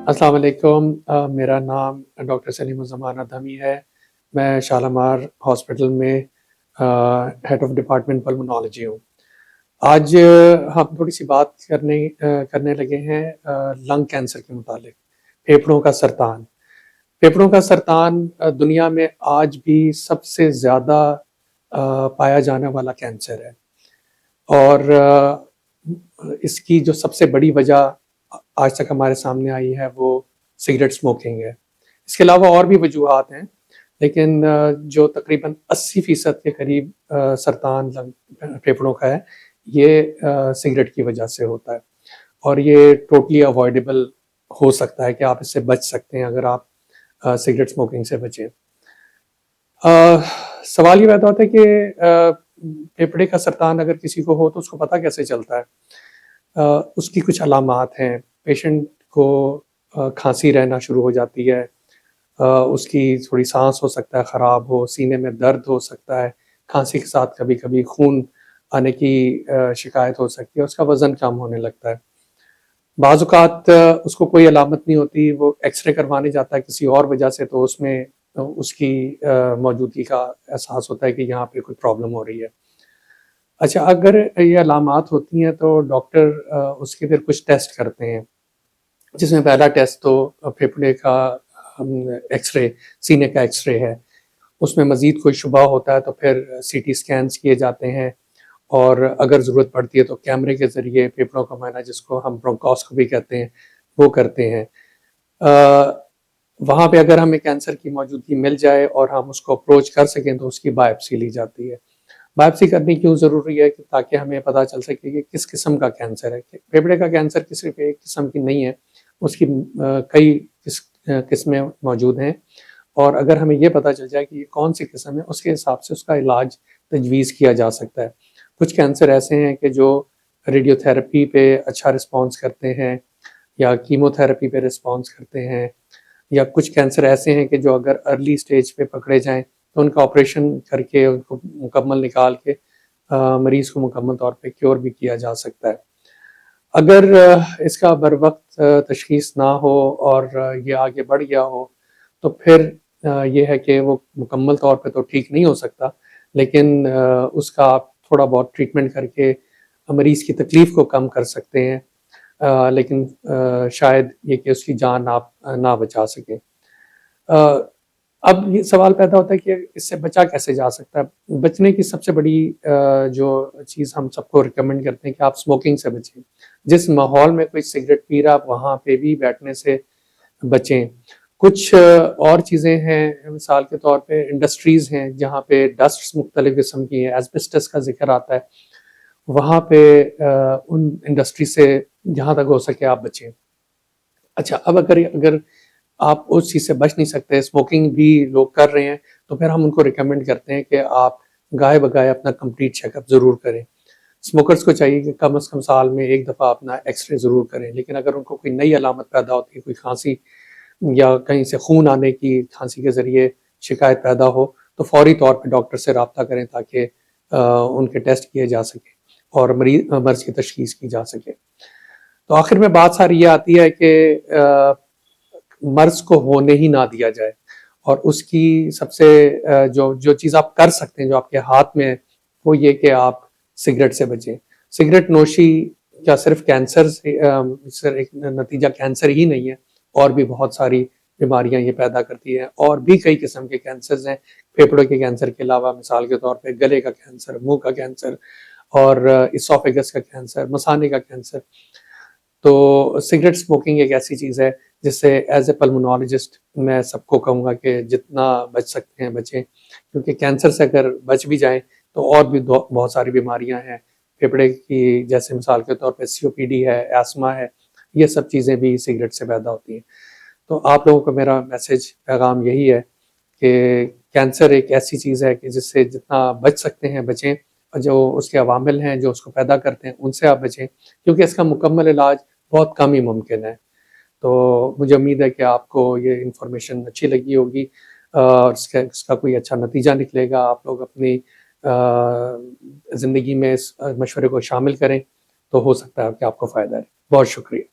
अस्सलाम वालेकुम। मेरा नाम डॉक्टर सलीमुज़्ज़मान अदहमी है। मैं शालामार हॉस्पिटल में हेड ऑफ डिपार्टमेंट पल्मोनोलॉजी हूँ। आज हम थोड़ी-सी बात करने लगे हैं लंग कैंसर के मुतालिक, फेफड़ों का सरतान। फेफड़ों का सरतान दुनिया में आज भी सबसे ज़्यादा पाया जाने वाला कैंसर है और इसकी जो सबसे बड़ी वजह आज तक हमारे सामने आई है वो सिगरेट स्मोकिंग है। इसके अलावा और भी वजूहात हैं, लेकिन जो तकरीबन 80% के करीब सरतान फेफड़ों का है, ये सिगरेट की वजह से होता है और ये टोटली अवॉइडेबल हो सकता है कि आप इससे बच सकते हैं अगर आप सिगरेट स्मोकिंग से बचें। सवाल ये पैदा होता है कि फेफड़े का सरतान अगर किसी को हो तो उसको पता कैसे चलता है? उसकी कुछ अलामात हैं। पेशेंट को खांसी रहना शुरू हो जाती है, उसकी थोड़ी सांस हो सकता है ख़राब हो, सीने में दर्द हो सकता है, खांसी के साथ कभी कभी खून आने की शिकायत हो सकती है, उसका वज़न कम होने लगता है। बाज़ औक़ात उसको कोई अलामत नहीं होती, वो एक्सरे करवाने जाता है किसी और वजह से, तो उसमें उसकी मौजूदगी का एहसास होता है कि यहाँ पे कोई प्रॉब्लम हो रही है। अच्छा, अगर ये अलामात होती हैं तो डॉक्टर उसके फिर कुछ टेस्ट करते हैं, जिसमें पहला टेस्ट तो फेफड़े का एक्सरे, सीने का एक्सरे है। उसमें मज़ीद कोई शुबा होता है तो फिर सीटी स्कैन्स किए जाते हैं और अगर ज़रूरत पड़ती है तो कैमरे के ज़रिए फेफड़ों का मायना, जिसको हम ब्रोंकोस्कोपी कहते हैं, वो करते हैं। वहाँ पे अगर हमें कैंसर की मौजूदगी मिल जाए और हम उसको अप्रोच कर सकें तो उसकी बायोप्सी ली जाती है। बायोप्सी करनी क्यों ज़रूरी है? कि ताकि हमें पता चल सके कि किस किस्म का कैंसर है। फेफड़े का कैंसर की सिर्फ एक किस्म की नहीं है, उसकी कई किस्में मौजूद हैं और अगर हमें ये पता चल जाए कि ये कौन सी किस्म है, उसके हिसाब से उसका इलाज तजवीज़ किया जा सकता है। कुछ कैंसर ऐसे हैं कि जो रेडियोथेरेपी पे अच्छा रिस्पॉन्स करते हैं या कीमोथेरेपी पे रिस्पॉन्स करते हैं, या कुछ कैंसर ऐसे हैं कि जो अगर अर्ली स्टेज पे पकड़े जाएँ तो उनका ऑपरेशन करके उनको मुकम्मल निकाल के मरीज़ को मुकम्मल तौर पे क्योर भी किया जा सकता है। अगर इसका बरवक़्त तशख़ीस ना हो और ये आगे बढ़ गया हो तो फिर ये है कि वो मुकम्मल तौर पे तो ठीक नहीं हो सकता, लेकिन उसका आप थोड़ा बहुत ट्रीटमेंट करके मरीज़ की तकलीफ़ को कम कर सकते हैं, लेकिन शायद ये कि उसकी जान आप ना बचा सकें। अब ये सवाल पैदा होता है कि इससे बचा कैसे जा सकता है? बचने की सबसे बड़ी जो चीज़ हम सबको रिकमेंड करते हैं कि आप स्मोकिंग से बचें। जिस माहौल में कोई सिगरेट पी रहा है, आप वहाँ पे भी बैठने से बचें। कुछ और चीज़ें हैं, मिसाल के तौर पे इंडस्ट्रीज़ हैं जहाँ पे डस्ट्स मुख्तलिफ़ किस्म की हैं, एस्बेस्टस का ज़िक्र आता है, वहाँ पे उन इंडस्ट्री से जहाँ तक हो सके आप बचें। अच्छा, अब अगर आप उस चीज़ से बच नहीं सकते, स्मोकिंग भी लोग कर रहे हैं, तो फिर हम उनको रिकमेंड करते हैं कि आप गाए-बगाए अपना कंप्लीट चेकअप ज़रूर करें। स्मोकर्स को चाहिए कि कम से कम साल में 1 दफ़ा अपना एक्स-रे ज़रूर करें, लेकिन अगर उनको कोई नई अलामत पैदा होती है, कोई खाँसी या कहीं से खून आने की, खाँसी के ज़रिए शिकायत पैदा हो, तो फ़ौरी तौर पे डॉक्टर से राब्ता करें ताकि उनके टेस्ट किए जा सकें और मर्ज़ की तशख़ीस की जा सके। तो आखिर में बात सारी ये आती है कि मर्ज़ को होने ही ना दिया जाए और उसकी सबसे जो चीज़ आप कर सकते हैं, जो आपके हाथ में है, वो ये कि आप सिगरेट से बचें। सिगरेट नोशी क्या सिर्फ कैंसर से एक नतीजा कैंसर ही नहीं है, और भी बहुत सारी बीमारियां ये पैदा करती है और भी कई किस्म के कैंसर्स हैं। फेफड़ों के कैंसर के अलावा मिसाल के तौर पे गले का कैंसर, मुंह का कैंसर और इसोफेगस का कैंसर, मसाने का कैंसर। तो सिगरेट स्मोकिंग एक ऐसी चीज़ है जिससे एज ए पल्मोनोलॉजिस्ट मैं सबको कहूँगा कि जितना बच सकते हैं बचें, क्योंकि कैंसर से अगर बच भी जाएं तो और भी बहुत सारी बीमारियां हैं फेफड़े की, जैसे मिसाल के तौर पे सीओपीडी है, एस्मा है, ये सब चीज़ें भी सिगरेट से पैदा होती हैं। तो आप लोगों को मेरा मैसेज पैगाम यही है कि कैंसर एक ऐसी चीज़ है कि जिससे जितना बच सकते हैं बचें, और जो उसके अवामिल हैं जो उसको पैदा करते हैं उनसे आप बचें, क्योंकि इसका मुकम्मल इलाज बहुत कम ही मुमकिन है। तो मुझे उम्मीद है कि आपको ये इन्फॉर्मेशन अच्छी लगी होगी और इसका कोई अच्छा नतीजा निकलेगा। आप लोग अपनी ज़िंदगी में इस मशवरे को शामिल करें तो हो सकता है कि आपको फ़ायदा है। बहुत शुक्रिया।